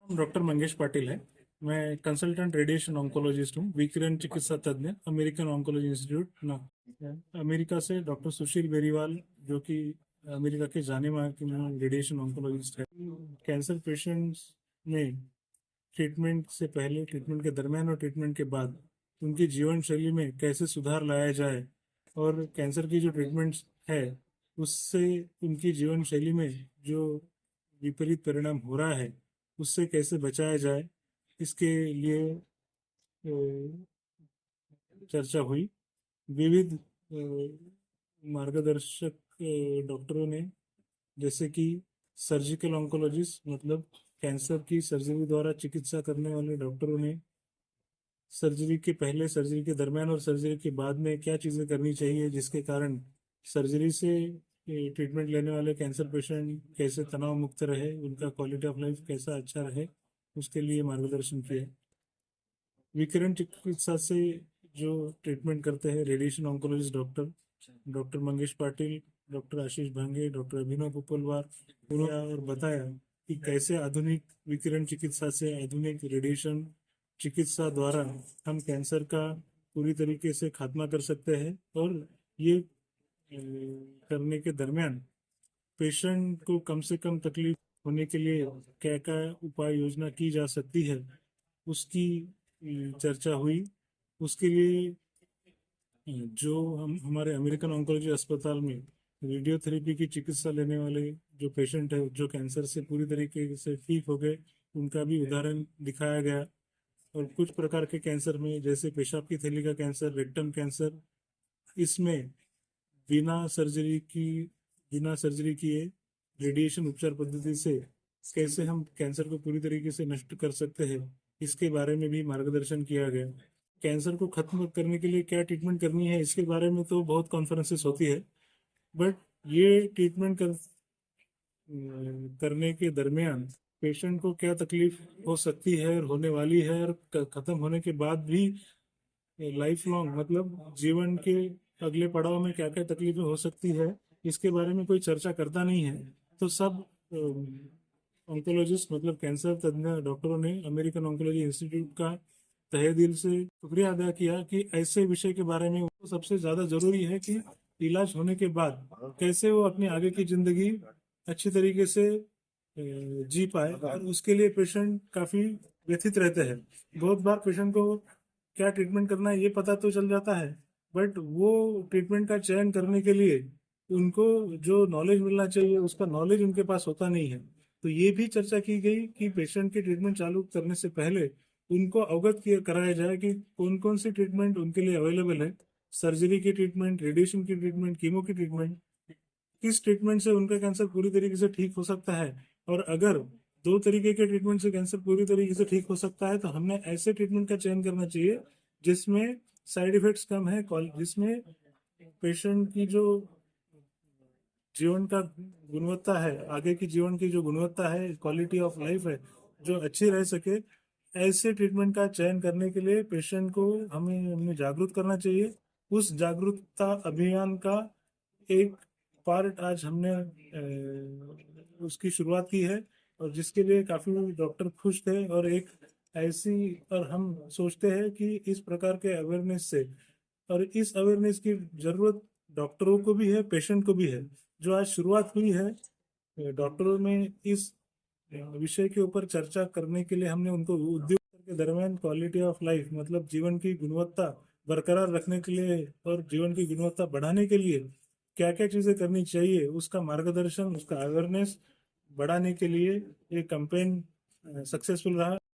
Doctor Mangesh Patil है। मैं consultant radiation oncologist हूँ, विकिरण चिकित्सा तज्ञ, अमेरिकन ऑन्कोलॉजी इंस्टीट्यूट ना। अमेरिका से डॉक्टर सुशील बेरीवाल, जो कि अमेरिका के जाने माने रेडिएशन ऑन्कोलॉजिस्ट है। कैंसर पेशेंट्स में ट्रीटमेंट से पहले, ट्रीटमेंट के दरमियान और ट्रीटमेंट के बाद उनकी जीवन शैली में कैसे सुधार लाया जाए, और कैंसर की जो ट्रीटमेंट्स है उससे उनकी जीवन शैली में जो विपरीत परिणाम हो रहा है उससे कैसे बचाया जाए, इसके लिए चर्चा हुई। विविध मार्गदर्शक डॉक्टरों ने, जैसे कि सर्जिकल ऑन्कोलॉजिस्ट मतलब कैंसर की सर्जरी द्वारा चिकित्सा करने वाले डॉक्टरों ने सर्जरी के पहले, सर्जरी के दरमियान और सर्जरी के बाद में क्या चीज़ें करनी चाहिए जिसके कारण सर्जरी से ट्रीटमेंट लेने वाले कैंसर पेशेंट कैसे तनाव मुक्त रहे, उनका क्वालिटी ऑफ लाइफ कैसा अच्छा रहे, उसके लिए मार्गदर्शन किया। विकिरण चिकित्सा से जो ट्रीटमेंट करते हैं radiation oncologist doctor doctor Mangesh Patil, doctor Ashish Bhange, doctor Abhinav Pupalwar, उन्होंने और बताया कि कैसे आधुनिक विकिरण चिकित्सा से, आधुनिक रेडिएशन चिकित्सा द्वारा हम कैंसर का पूरी तरीके से खात्मा कर सकते हैं। और ये करने के दरमियान पेशेंट को कम से कम तकलीफ होने के लिए क्या क्या उपाय योजना की जा सकती है, उसकी चर्चा हुई। उसके लिए जो हम हमारे अमेरिकन ऑन्कोलॉजी अस्पताल में रेडियोथेरेपी की चिकित्सा लेने वाले जो पेशेंट है, जो कैंसर से पूरी तरीके से ठीक हो गए, उनका भी उदाहरण दिखाया गया। और कुछ प्रकार के कैंसर में, जैसे पेशाब की थैली का कैंसर, रेक्टम कैंसर, इसमें बिना सर्जरी की बिना सर्जरी किए रेडिएशन उपचार पद्धति से कैसे हम कैंसर को पूरी तरीके से नष्ट कर सकते हैं, इसके बारे में भी मार्गदर्शन किया गया। कैंसर को खत्म करने के लिए क्या ट्रीटमेंट करनी है, इसके बारे में तो बहुत कॉन्फ्रेंसेस होती है, बट ये ट्रीटमेंट करने के दरमियान पेशेंट को क्या तकलीफ हो सकती है और होने वाली है, और खत्म होने के बाद भी लाइफ लॉन्ग मतलब जीवन के अगले पड़ाव में क्या क्या तकलीफें हो सकती है, इसके बारे में कोई चर्चा करता नहीं है। तो सब ऑन्कोलॉजिस्ट मतलब कैंसर तज्ञ डॉक्टरों ने अमेरिकन ऑन्कोलॉजी इंस्टीट्यूट का तहे दिल से शुक्रिया अदा किया कि ऐसे विषय के बारे में वो सबसे ज्यादा जरूरी है कि इलाज होने के बाद कैसे वो अपनी आगे की जिंदगी अच्छी तरीके से जी पाए, और उसके लिए पेशेंट काफी व्यथित रहते हैं। बहुत बार पेशेंट को क्या ट्रीटमेंट करना है ये पता तो चल जाता है, बट वो ट्रीटमेंट का चयन करने के लिए उनको जो नॉलेज मिलना चाहिए उसका नॉलेज उनके पास होता नहीं है। तो ये भी चर्चा की गई कि पेशेंट की ट्रीटमेंट चालू करने से पहले उनको अवगत किया कराया जाए कि कौन कौन सी ट्रीटमेंट उनके लिए अवेलेबल है, सर्जरी की ट्रीटमेंट, रेडिएशन की ट्रीटमेंट, कीमो की ट्रीटमेंट, किस ट्रीटमेंट से उनका कैंसर पूरी तरीके से ठीक हो सकता है। और अगर दो तरीके के ट्रीटमेंट से कैंसर पूरी तरीके से ठीक हो सकता है तो हमने ऐसे ट्रीटमेंट का चयन करना चाहिए जिसमें साइड इफेक्ट्स कम है, जिसमें पेशेंट की जो जीवन का गुणवत्ता है, आगे की जीवन की जो गुणवत्ता है, क्वालिटी ऑफ लाइफ है, जो अच्छी रह सके। ऐसे ट्रीटमेंट का चयन करने के लिए पेशेंट को हमें जागरूक करना चाहिए। उस जागरूकता अभियान का एक पार्ट आज हमने उसकी शुरुआत की है, और जिसके लिए काफी डॉक्टर खुश थे। और एक ऐसी, और हम सोचते हैं कि इस प्रकार के अवेयरनेस से, और इस अवेयरनेस की जरूरत डॉक्टरों को भी है, पेशेंट को भी है। जो आज शुरुआत हुई है डॉक्टरों में इस विषय के ऊपर चर्चा करने के लिए, हमने उनको उद्योग के दरमियान क्वालिटी ऑफ लाइफ मतलब जीवन की गुणवत्ता बरकरार रखने के लिए और जीवन की गुणवत्ता बढ़ाने के लिए क्या क्या चीजें करनी चाहिए, उसका मार्गदर्शन, उसका अवेयरनेस बढ़ाने के लिए ये कैंपेन सक्सेसफुल रहा।